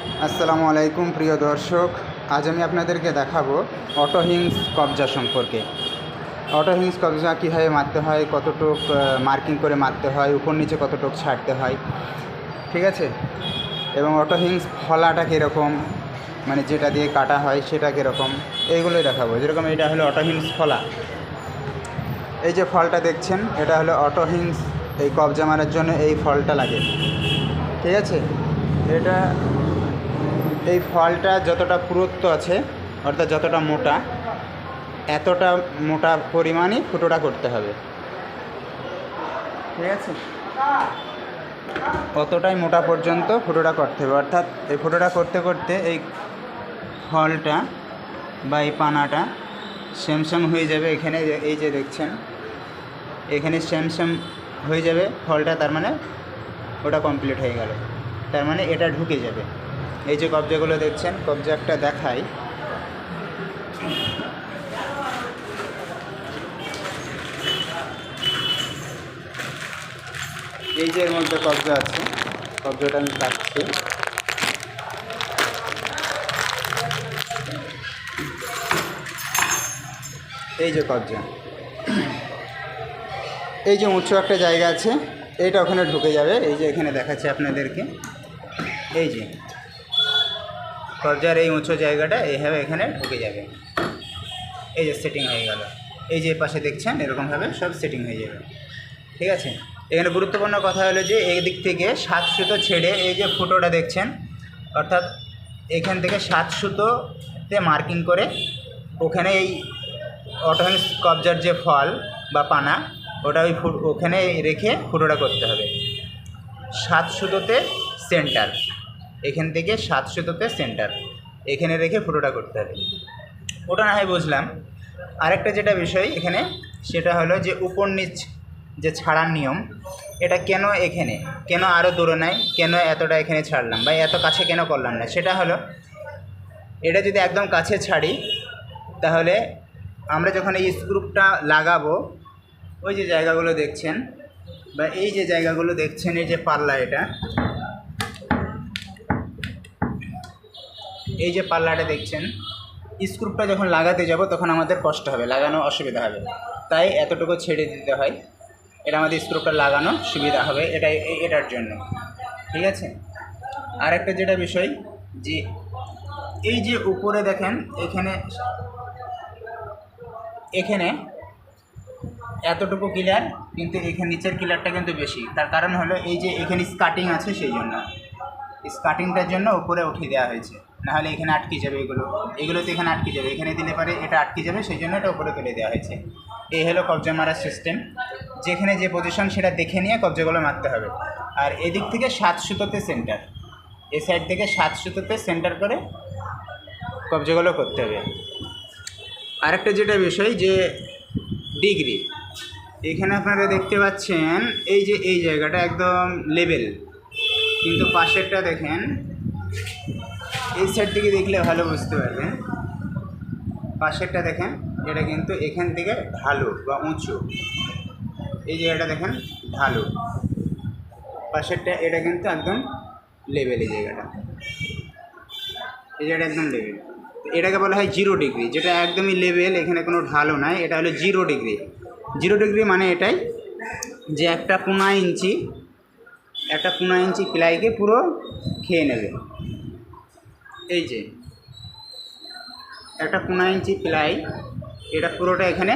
আসসালামু আলাইকুম প্রিয় দর্শক, আজ আমি আপনাদেরকে দেখাবো অটো হিংস কবজা সম্পর্কে। অটো হিংস কবজা কীভাবে মারতে হয়, কতটুক মার্কিং করে মারতে হয়, উপর নিচে কতটুক ছাড়তে হয়, ঠিক আছে। এবং অটো হিংস ফলাটা কীরকম, মানে যেটা দিয়ে কাটা হয় সেটা কীরকম, এইগুলোই দেখাবো। যেরকম এটা হলো অটো হিংস ফলা। এই যে ফলটা দেখছেন, এটা হলো অটো হিংস। এই কবজা মারার জন্য এই ফলটা লাগে, ঠিক আছে। এটা এই ফলটা যতটা পুরুত্ব আছে, অর্থাৎ যতটা মোটা, এতটা মোটা পরিমাণই ফুটোটা করতে হবে, ঠিক আছে। অতটাই মোটা পর্যন্ত ফুটোটা করতে হবে। অর্থাৎ এই ফুটোটা করতে করতে এই ফলটা বা এই পানাটা সেম হয়ে যাবে। এখানে এই যে দেখছেন, এখানে সেম হয়ে যাবে ফলটা, তার মানে ওটা কমপ্লিট হয়ে গেল, তার মানে এটা ঢুকে যাবে। এই যে কবজাগুলো দেখছেন, কবজা একটা দেখাই। এই যে এর মধ্যে কবজা আছে, কবজাটা আমি কাটছি। এই যে কবজা, এই যে উঁচু একটা জায়গা আছে, এইটা ওখানে ঢুকে যাবে। এই যে এখানে দেখাচ্ছি আপনাদেরকে, এই যে কবজার এই উঁচু জায়গাটা এইভাবে এখানে ঢুকে যাবে। এই যে সেটিং হয়ে গেল। এই যে পাশে দেখছেন এরকমভাবে সব সেটিং হয়ে যাবে, ঠিক আছে। এখানে গুরুত্বপূর্ণ কথা হলো যে এই দিক থেকে 7 সুতো ছেড়ে এই যে ফুটোটা দেখছেন, অর্থাৎ এখান থেকে 7 সুতোতে মার্কিং করে ওখানে এই অটো হিংস কবজার যে ফল বা পানা, ওটা ওই ওখানে রেখে ফুটোটা করতে হবে। 7 সুতোতে সেন্টার, এখান থেকে 7 সুতোতে সেন্টার, এখানে রেখে ফুটোটা করতে হবে। ওটা না হয় বুঝলাম। আরেকটা যেটা বিষয় এখানে, সেটা হলো যে উপর নিচ যে ছাড়ার নিয়ম, এটা কেন এখানে, কেন আরও দূরে নাই, কেন এতটা এখানে ছাড়লাম বা এত কাছে কেন করলাম না, সেটা হলো এটা যদি একদম কাছে ছাড়ি, তাহলে আমরা যখন এই স্ক্রুপটা লাগাবো, ওই যে জায়গাগুলো দেখছেন বা এই যে জায়গাগুলো দেখছেন, এই যে পাল্লা, এটা এই যে পাল্লাটা দেখছেন, স্ক্রুপটা যখন লাগাতে যাব তখন আমাদের কষ্ট হবে, লাগানো অসুবিধা হবে, তাই এতটুকু ছেড়ে দিতে হয়। এটা আমাদের স্ক্রুপটা লাগানো সুবিধা হবে, এটার জন্য, ঠিক আছে। আর একটা যেটা বিষয়, যে এই যে উপরে দেখেন, এখানে এতটুকু ক্লিয়ার, কিন্তু এখানে নিচের ক্লিয়ারটা কিন্তু বেশি। তার কারণ হলো এই যে এখানে স্কার্টিং আছে, সেই জন্য স্কার্টিংটার জন্য উপরে উঠিয়ে দেওয়া হয়েছে, নাহলে এখানে আটকে যাবে। এগুলোতে এখানে আটকে যাবে, এখানে দিলে পারে এটা আটকে যাবে, সেই জন্য এটা উপরে তুলে দেওয়া হয়েছে। এই হলো কবজা মারার সিস্টেম। যেখানে যে পজিশন সেটা দেখে নিয়ে কবজাগুলো মারতে হবে। আর এদিক থেকে 7 সুতোতে সেন্টার, এ সাইড থেকে 7 সুতোতে সেন্টার করে কবজাগুলো করতে হবে। আরেকটা যেটা বিষয়, যে ডিগ্রি, এখানে আপনারা দেখতে পাচ্ছেন এই যে এই জায়গাটা একদম লেভেল, কিন্তু পাশেরটা দেখেন, এই সাইড থেকে দেখলে ভালো বুঝতে পারবেন। পাশেরটা দেখেন, এটা কিন্তু এখান থেকে ঢালু বা উঁচু, এই জায়গাটা দেখেন ঢালু, পাশেরটা এটা কিন্তু একদম লেভেল। এই জায়গাটা একদম লেভেল, এটাকে বলা হয় 0 ডিগ্রি, যেটা একদমই লেভেল, এখানে কোনো ঢালু নাই, এটা হলো 0 ডিগ্রি। 0 ডিগ্রি মানে এটাই যে একটা 15 ইঞ্চি প্লাইকে পুরো খেয়ে নেবে। এই যে একটা 15 ইঞ্চি প্লাই, এটা পুরোটা এখানে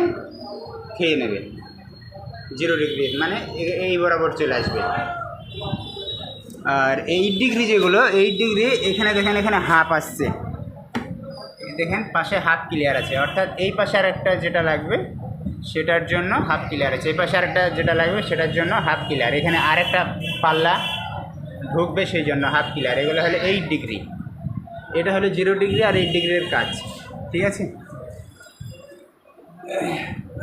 খেয়ে নেবে। 0 ডিগ্রি মানে এই বরাবর চলে আসবে। আর 8 ডিগ্রি যেগুলো, 8 ডিগ্রি এখানে দেখেন, এখানে হাফ আসছে, দেখেন পাশে হাফ ক্লিয়ার আছে, অর্থাৎ এই পাশে আর একটা যেটা লাগবে সেটার জন্য হাফ ক্লিয়ার আছে, এই পাশে আরেকটা যেটা লাগবে সেটার জন্য হাফ ক্লিয়ার, এখানে আরেকটা পাল্লা ঢুকবে, সেই জন্য হাফ ক্লিয়ার। এগুলো হলো 8 ডিগ্রি, এটা হলো 0 ডিগ্রি আর 8 ডিগ্রির কাজ, ঠিক আছে।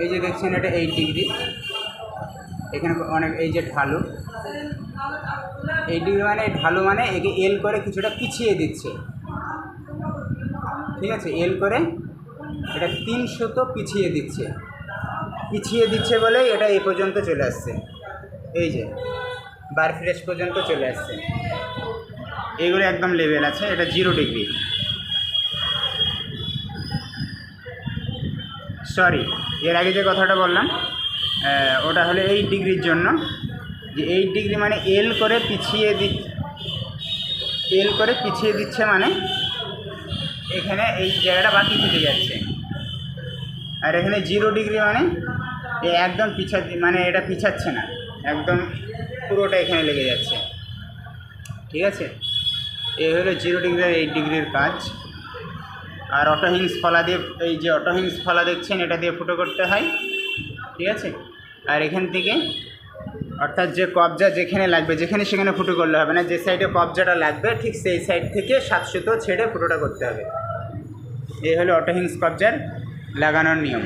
এই যে দেখছেন, এটা 8 ডিগ্রি, এখানে অনেক এই যে ঢালু, 8 ডিগ্রি মানে ঢালু মানে একে এল করে কিছুটা পিছিয়ে দিচ্ছে, ঠিক আছে। এল করে এটা 3 সুতো পিছিয়ে দিচ্ছে বলেই এটা এই পর্যন্ত চলে আসছে, এই যে বার ফ্রেশ পর্যন্ত চলে আসছে। এইগুলো একদম লেভেল আছে, এটা 0 ডিগ্রি, সরি এর আগে যে কথাটা বললাম ওটা হলো 8 ডিগ্রির জন্য, যে 8 ডিগ্রি মানে এল করে পিছিয়ে দিচ্ছে মানে এখানে এই জায়গাটা বাকি থেকে যাচ্ছে। আর এখানে 0 ডিগ্রি মানে একদম মানে এটা পিছাচ্ছে না, একদম পুরোটা এখানে লেগে যাচ্ছে। ঠিক আছে, এই হলো 0 ডিগ্রি আর 8 ডিগ্রির কাজ। আর অটোহিংস ফলা দিয়ে, এই যে অটোহিংস ফলা দেখছেন এটা দিয়ে ফুটো করতে হয়। ঠিক আছে, আর এখান থেকে অর্থাৎ যে কবজা যেখানে লাগবে, যেখানে সেখানে ফুটো করলে হবে না, যে সাইডে কবজাটা লাগবে ঠিক সেই সাইড থেকে 7 সুতো ছেড়ে ফুটোটা করতে হবে। এই হলো অটোহিংস কবজার লাগানোর নিয়ম।